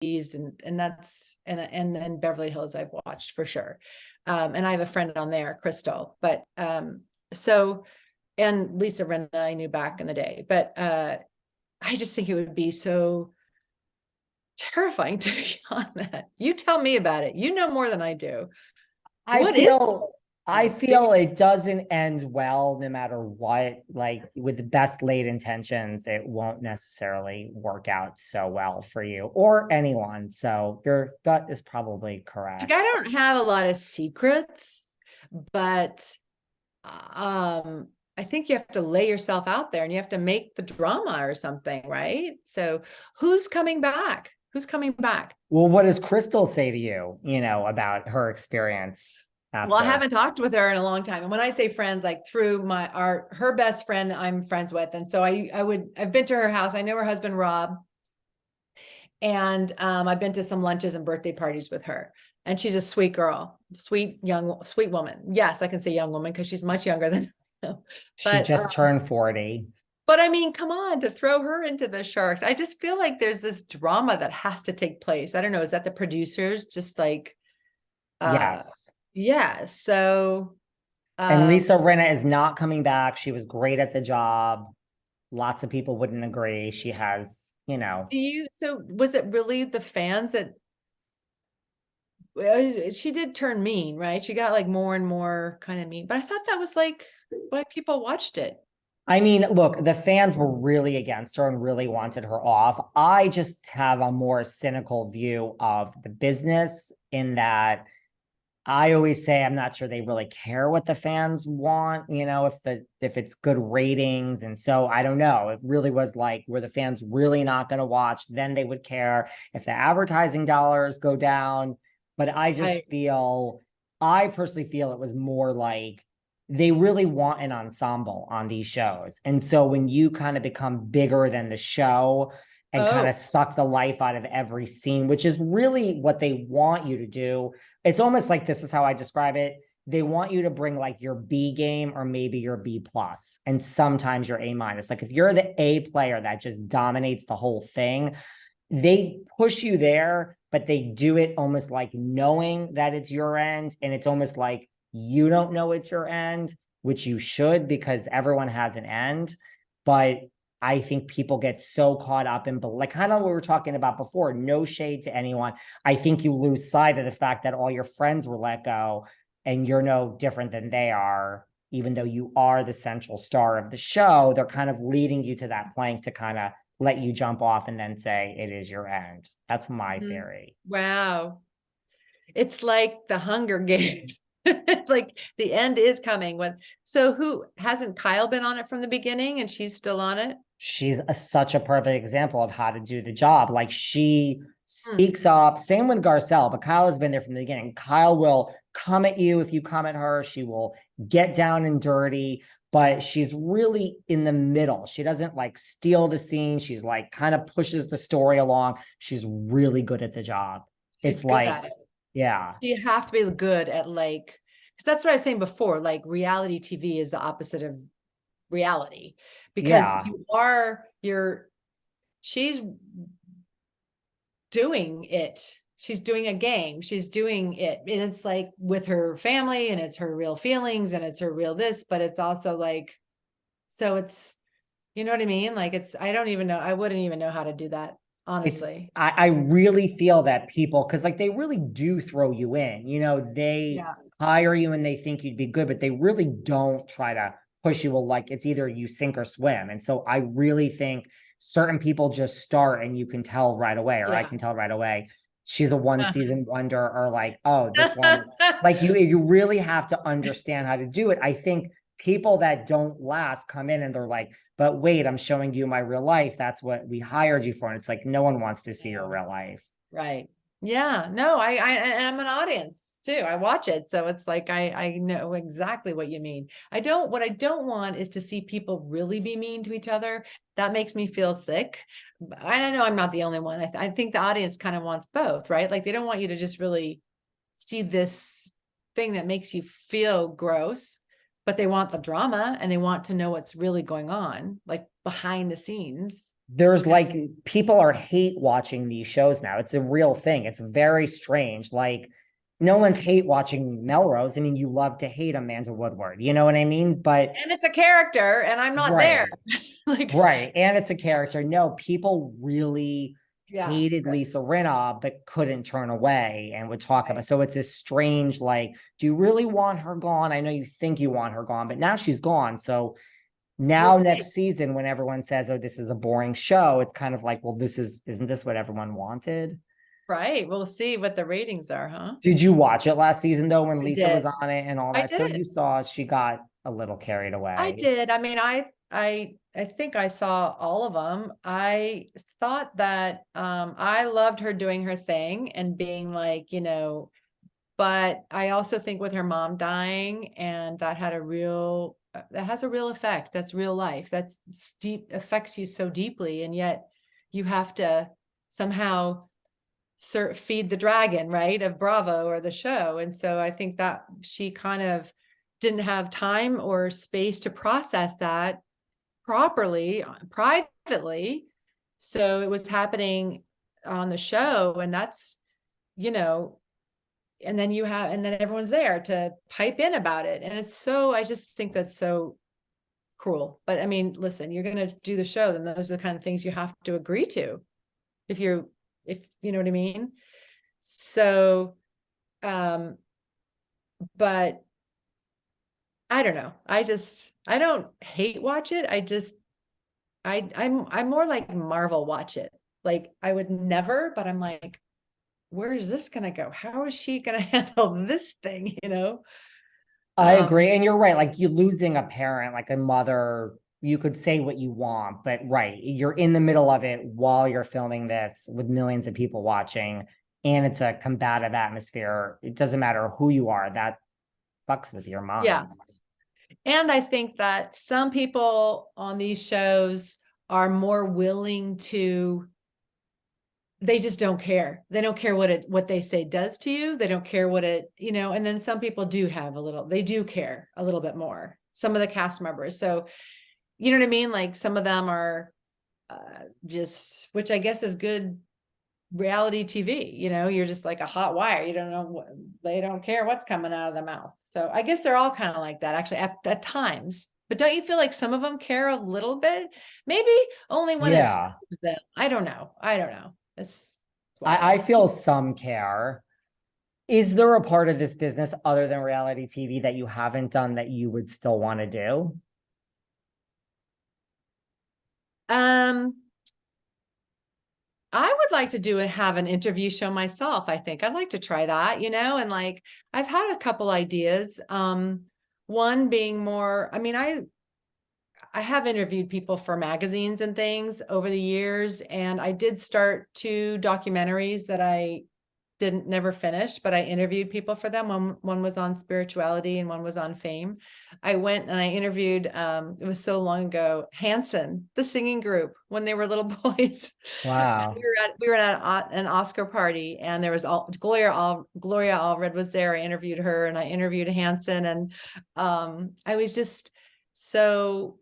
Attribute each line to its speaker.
Speaker 1: and that's, and then Beverly Hills I've watched for sure. And I have a friend on there, Crystal, but, so, and Lisa Rinna I knew back in the day, but, I just think it would be so terrifying to be on that. You tell me about it. You know more than I do.
Speaker 2: I
Speaker 1: What is
Speaker 2: feel I
Speaker 1: it?
Speaker 2: feel it doesn't end well no matter what. Like with the best laid intentions, it won't necessarily work out so well for you or anyone. So your gut is probably
Speaker 1: Like,
Speaker 2: correct.
Speaker 1: I don't have a lot of secrets, but I think you have to lay yourself out there and you have to make the drama or something, right? So who's coming back? Who's coming back?
Speaker 2: Well, what does Crystal say to you, about her experience
Speaker 1: Well, I
Speaker 2: after?
Speaker 1: haven't talked with her in a long time. And when I say friends, like through her best friend I'm friends with. And so I've been to her house. I know her husband, Rob. And I've been to some lunches and birthday parties with her. And she's a sweet girl, sweet woman. Yes, I can say young woman because she's much younger than I.
Speaker 2: She
Speaker 1: But
Speaker 2: just turned 40.
Speaker 1: but I mean, come on, to throw her into the sharks. I just feel like there's this drama that has to take place. I don't know, is that the producers just like
Speaker 2: Yes.
Speaker 1: yeah, so
Speaker 2: And Lisa Rinna is not coming back. She was great at the job. Lots of people wouldn't agree. She has,
Speaker 1: so was it really the fans that she did turn mean, right? She got like more and more kind of mean, but I thought that was like why people watched it.
Speaker 2: I mean, look, the fans were really against her and really wanted her off. I just have a more cynical view of the business in that I always say I'm not sure they really care what the fans want, if it's good ratings. And so I don't know. It really was like, were the fans really not going to watch? Then they would care if the advertising dollars go down. But I personally feel it was more like they really want an ensemble on these shows. And so when you kind of become bigger than the show and kind
Speaker 1: Oh,
Speaker 2: of suck the life out of every scene, which is really what they want you to do, it's almost like, this is how I describe it. They want you to bring like your B game or maybe your B plus, and sometimes your A minus. Like if you're the A player that just dominates the whole thing, they push you there, but they do it almost like knowing that it's your end. And it's almost like you don't know it's your end, which you should, because everyone has an end. But I think people get so caught up in, like kind of what we were talking about before, no shade to anyone. I think you lose sight of the fact that all your friends were let go and you're no different than they are. Even though you are the central star of the show, they're kind of leading you to that plank to kind of let you jump off and then say it is your end. That's my theory.
Speaker 1: wow. It's like the Hunger Games. Like the end is coming. So who hasn't Kyle been on it from the beginning and she's still on it?
Speaker 2: She's such a perfect example of how to do the job. Like she
Speaker 1: Hmm.
Speaker 2: speaks up, same with Garcelle, but Kyle has been there from the beginning. Kyle will come at you if you come at her. She will get down and dirty, but she's really in the middle. She doesn't like steal the scene. She's like kind of pushes the story along. She's really good at the job.
Speaker 1: She's
Speaker 2: It's
Speaker 1: good
Speaker 2: like,
Speaker 1: at it.
Speaker 2: yeah,
Speaker 1: You have to be good at like, because that's what I was saying before, like reality TV is the opposite of reality because
Speaker 2: yeah.
Speaker 1: she's doing it. She's doing a game. She's doing it. And it's like with her family and it's her real feelings and it's her real this, but it's also like, so it's, you know what I mean? Like I don't even know. I wouldn't even know how to do that,
Speaker 2: It's
Speaker 1: honestly.
Speaker 2: I really feel that people, because like they really do throw you in, they
Speaker 1: Yeah.
Speaker 2: hire you and they think you'd be good, but they really don't try to push you. Well, like it's either you sink or swim. And so I really think certain people just start and you can tell right away, or I
Speaker 1: Yeah.
Speaker 2: can tell right away, she's a one season wonder, or like, oh, this one, like you really have to understand how to do it. I think people that don't last come in and they're like, but wait, I'm showing you my real life. That's what we hired you for. And it's like, no one wants to see your real life.
Speaker 1: Right. Yeah. No, I'm an audience too. I watch it. So it's like I know exactly what you mean. What I don't want is to see people really be mean to each other. That makes me feel sick. I know I'm not the only one. I think the audience kind of wants both, right? Like they don't want you to just really see this thing that makes you feel gross, but they want the drama and they want to know what's really going on, like behind the scenes.
Speaker 2: there's like people are hate watching these shows now. It's a real thing. It's very strange. Like no one's hate watching Melrose. I mean, you love to hate Amanda Woodward, you know what I mean? But
Speaker 1: And it's a character and I'm not there.
Speaker 2: right,
Speaker 1: Like,
Speaker 2: right. And it's a character. No, people really
Speaker 1: yeah.
Speaker 2: hated Lisa Rinna, but couldn't turn away and would talk
Speaker 1: Right.
Speaker 2: about. So it's a strange, like, do you really want her gone? I know you think you want her gone, but now she's gone. So
Speaker 1: We'll
Speaker 2: now
Speaker 1: see.
Speaker 2: next season, when everyone says, oh, this is a boring show, it's kind of like, well, isn't this what everyone wanted?
Speaker 1: Right. We'll see what the ratings are, huh?
Speaker 2: Did you watch it last season though, when
Speaker 1: I
Speaker 2: Lisa was
Speaker 1: did.
Speaker 2: on it and all
Speaker 1: I
Speaker 2: that? So
Speaker 1: did.
Speaker 2: you saw she got a little carried
Speaker 1: I
Speaker 2: away.
Speaker 1: did. I mean, I think I saw all of them. I thought that I loved her doing her thing and being like, but I also think with her mom dying, and that had a real that has a real effect. That's real life. That's deep, affects you so deeply, and yet you have to somehow feed the dragon, right, of Bravo or the show. And so I think that she kind of didn't have time or space to process that properly, privately. So it was happening on the show, and that's, and then everyone's there to pipe in about it. And I just think that's so cruel. But I mean, listen, you're going to do the show, then those are the kind of things you have to agree to if you know what I mean. So, but I don't know. I don't hate watch it. I'm more like Marvel watch it. Like I would never, but I'm like, where is this gonna go? How is she gonna handle this thing?
Speaker 2: I agree. And you're right. Like you losing a parent, like a mother, you could say what you want, but right, you're in the middle of it while you're filming this with millions of people watching, and it's a combative atmosphere. It doesn't matter who you are, that fucks with your
Speaker 1: Yeah.
Speaker 2: mind.
Speaker 1: And I think that some people on these shows are more willing to, they just don't care. They don't care what they say does to you. They don't care and then some people they do care a little bit more. Some of the cast members. So, you know what I mean? Like some of them are which I guess is good reality TV. You're just like a hot wire. You don't know they don't care what's coming out of the mouth. So I guess they're all kind of like that actually at times. But don't you feel like some of them care a little bit? Maybe only when it's
Speaker 2: Yeah.
Speaker 1: them. I don't know. It's
Speaker 2: I
Speaker 1: wild.
Speaker 2: feel some care. Is there a part of this business other than reality TV that you haven't done that you would still want to do?
Speaker 1: Um, I would like to have an interview show myself. I think I'd like to try that, and like I've had a couple ideas. One being more, I mean, I have interviewed people for magazines and things over the years, and I did start 2 documentaries that I didn't never finished, but I interviewed people for them. One was on spirituality and one was on fame. I went and I interviewed, it was so long ago, Hanson, the singing group, when they were little boys.
Speaker 2: Wow.
Speaker 1: We were at an Oscar party, and there was Gloria Allred was there. I interviewed her, and I interviewed Hanson, and I was just so